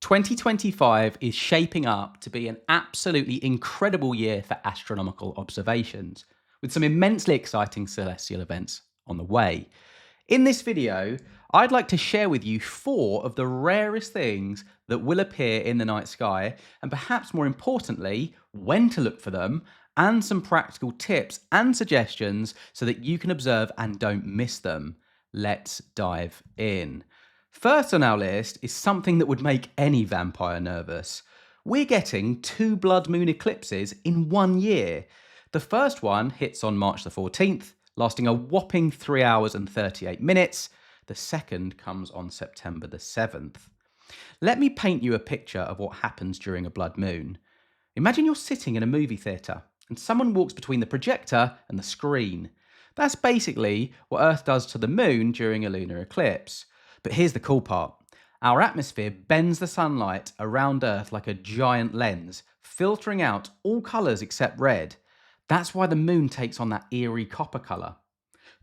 2025 is shaping up to be an absolutely incredible year for astronomical observations, with some immensely exciting celestial events on the way. In this video, I'd like to share with you 4 of the rarest things that will appear in the night sky, and perhaps more importantly, when to look for them, and some practical tips and suggestions so that you can observe and don't miss them. Let's dive in. First on our list is something that would make any vampire nervous. We're getting 2 blood moon eclipses in 1 year. The first one hits on March the 14th, lasting a whopping 3 hours and 38 minutes. The second comes on September the 7th. Let me paint you a picture of what happens during a blood moon. Imagine you're sitting in a movie theatre and someone walks between the projector and the screen. That's basically what Earth does to the moon during a lunar eclipse. But here's the cool part. Our atmosphere bends the sunlight around Earth like a giant lens, filtering out all colours except red. That's why the moon takes on that eerie copper colour.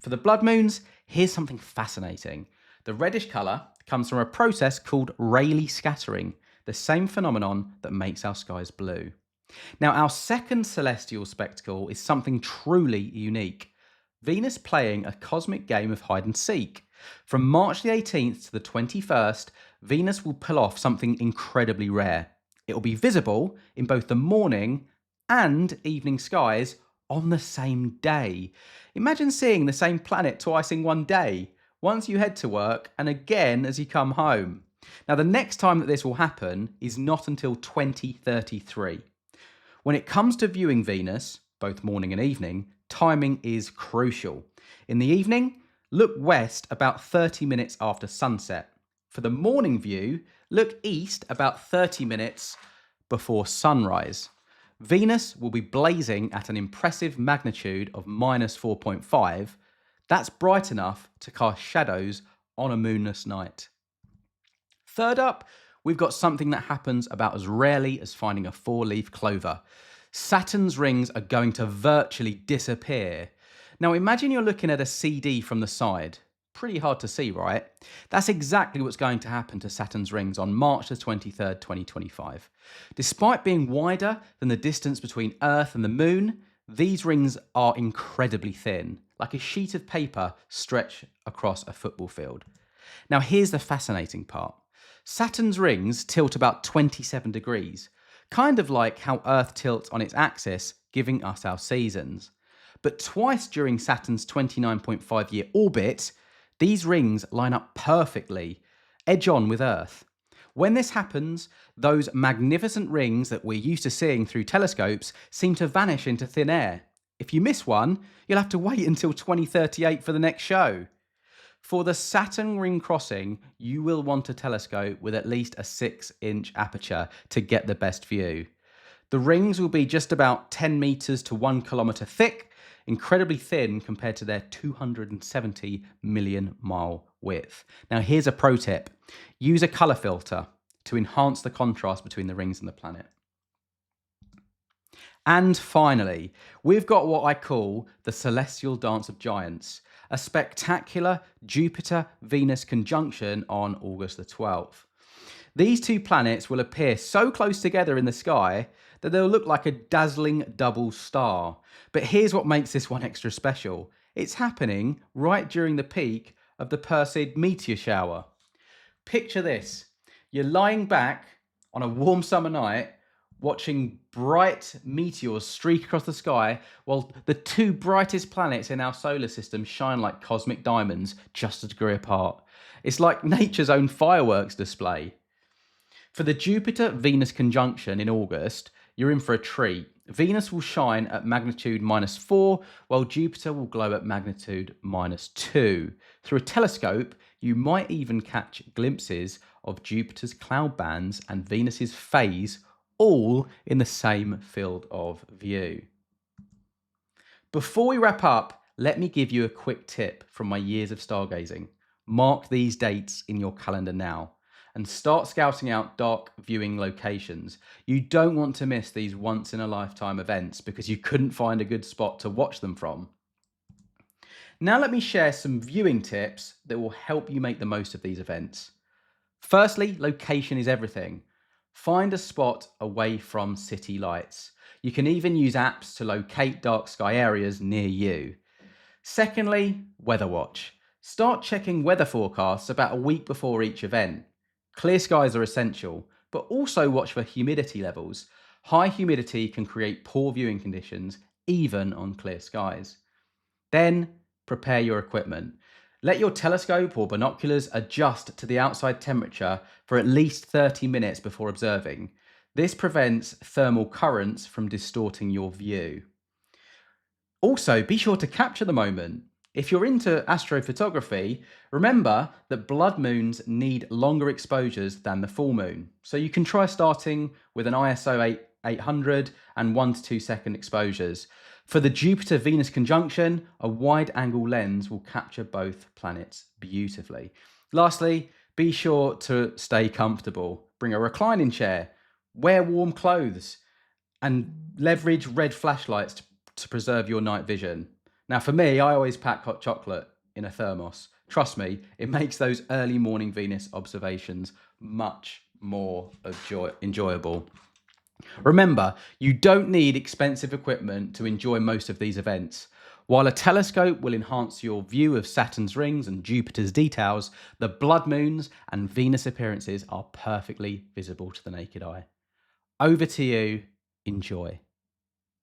For the blood moons, here's something fascinating. The reddish colour comes from a process called Rayleigh scattering, the same phenomenon that makes our skies blue. Now, our second celestial spectacle is something truly unique. Venus playing a cosmic game of hide and seek. From March the 18th to the 21st, Venus will pull off something incredibly rare. It will be visible in both the morning and evening skies on the same day. Imagine seeing the same planet twice in 1 day, once you head to work and again as you come home. Now, the next time that this will happen is not until 2033. When it comes to viewing Venus, both morning and evening, timing is crucial. In the evening, look west about 30 minutes after sunset. For the morning view, look east about 30 minutes before sunrise. Venus will be blazing at an impressive magnitude of -4.5. That's bright enough to cast shadows on a moonless night. Third up, we've got something that happens about as rarely as finding a 4-leaf clover. Saturn's rings are going to virtually disappear. Now imagine you're looking at a CD from the side. Pretty hard to see, right? That's exactly what's going to happen to Saturn's rings on March the 23rd, 2025. Despite being wider than the distance between Earth and the Moon, these rings are incredibly thin, like a sheet of paper stretched across a football field. Now here's the fascinating part. Saturn's rings tilt about 27 degrees, kind of like how Earth tilts on its axis, giving us our seasons. But twice during Saturn's 29.5-year orbit, these rings line up perfectly, edge on with Earth. When this happens, those magnificent rings that we're used to seeing through telescopes seem to vanish into thin air. If you miss one, you'll have to wait until 2038 for the next show. For the Saturn ring crossing, you will want a telescope with at least a 6-inch aperture to get the best view. The rings will be just about 10 meters to 1 kilometer thick, incredibly thin compared to their 270 million mile width. Now here's a pro tip. Use a color filter to enhance the contrast between the rings and the planet. And finally, we've got what I call the celestial dance of giants, a spectacular Jupiter-Venus conjunction on August the 12th. These 2 planets will appear so close together in the sky that they'll look like a dazzling double star. But here's what makes this one extra special. It's happening right during the peak of the Perseid meteor shower. Picture this. You're lying back on a warm summer night, watching bright meteors streak across the sky while the 2 brightest planets in our solar system shine like cosmic diamonds just a degree apart. It's like nature's own fireworks display. For the Jupiter-Venus conjunction in August, you're in for a treat. Venus will shine at magnitude -4, while Jupiter will glow at magnitude -2. Through a telescope, you might even catch glimpses of Jupiter's cloud bands and Venus's phase, all in the same field of view. Before we wrap up, let me give you a quick tip from my years of stargazing. Mark these dates in your calendar now and start scouting out dark viewing locations. You don't want to miss these once-in-a-lifetime events because you couldn't find a good spot to watch them from. Now let me share some viewing tips that will help you make the most of these events. Firstly, location is everything. Find a spot away from city lights. You can even use apps to locate dark sky areas near you. Secondly, weather watch. Start checking weather forecasts about a week before each event. Clear skies are essential, but also watch for humidity levels. High humidity can create poor viewing conditions, even on clear skies. Then, prepare your equipment. Let your telescope or binoculars adjust to the outside temperature for at least 30 minutes before observing. This prevents thermal currents from distorting your view. Also, be sure to capture the moment. If you're into astrophotography, remember that blood moons need longer exposures than the full moon. So you can try starting with an ISO 800 and 1 to 2 second exposures. For the Jupiter Venus conjunction, a wide angle lens will capture both planets beautifully. Lastly, be sure to stay comfortable. Bring a reclining chair, wear warm clothes, and leverage red flashlights to preserve your night vision. Now, for me, I always pack hot chocolate in a thermos. Trust me, it makes those early morning Venus observations much more enjoyable. Remember, you don't need expensive equipment to enjoy most of these events. While a telescope will enhance your view of Saturn's rings and Jupiter's details, the blood moons and Venus appearances are perfectly visible to the naked eye. Over to you. Enjoy.